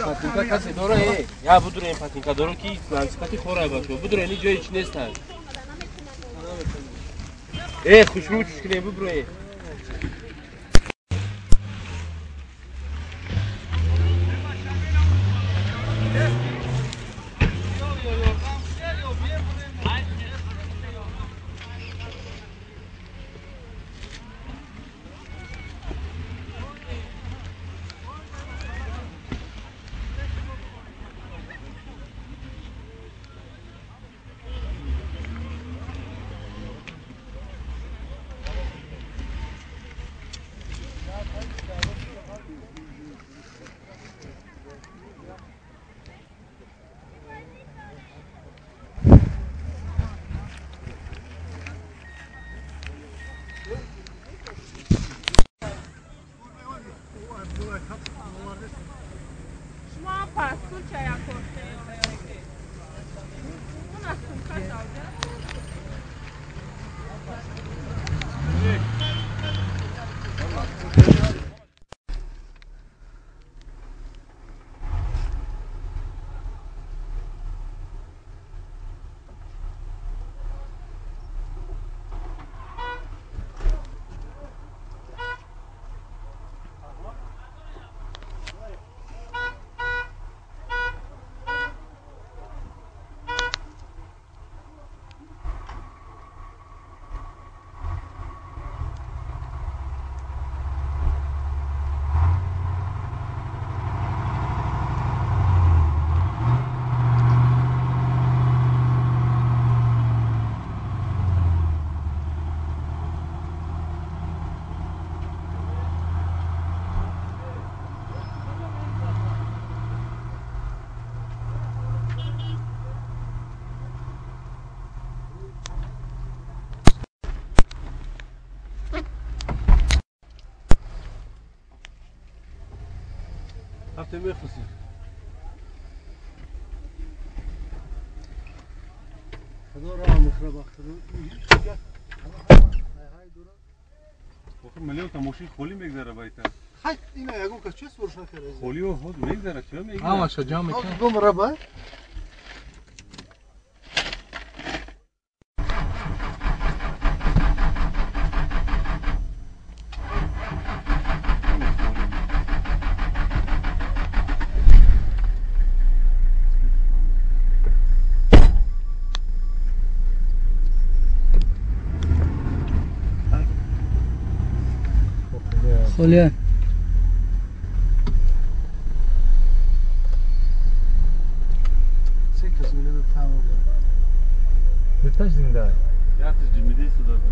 پاتینکا کسی داره یا بدون این پاتینکا داره که منطقتی خوره باشه بدون این جایی چی نیست خوشبو چشکنه ببروی هفته میخوسی خدا را مخرب خدا آخه ملیو تماشی خولی میگذره بایتا خیلی اینا یکو که چه سرشا کرده خولی و خود میگذره چه میگذره آماشه جا میکنه دو مربع خلیه سه کس میده تمام بتاش زنده یه تجربه میدی صدا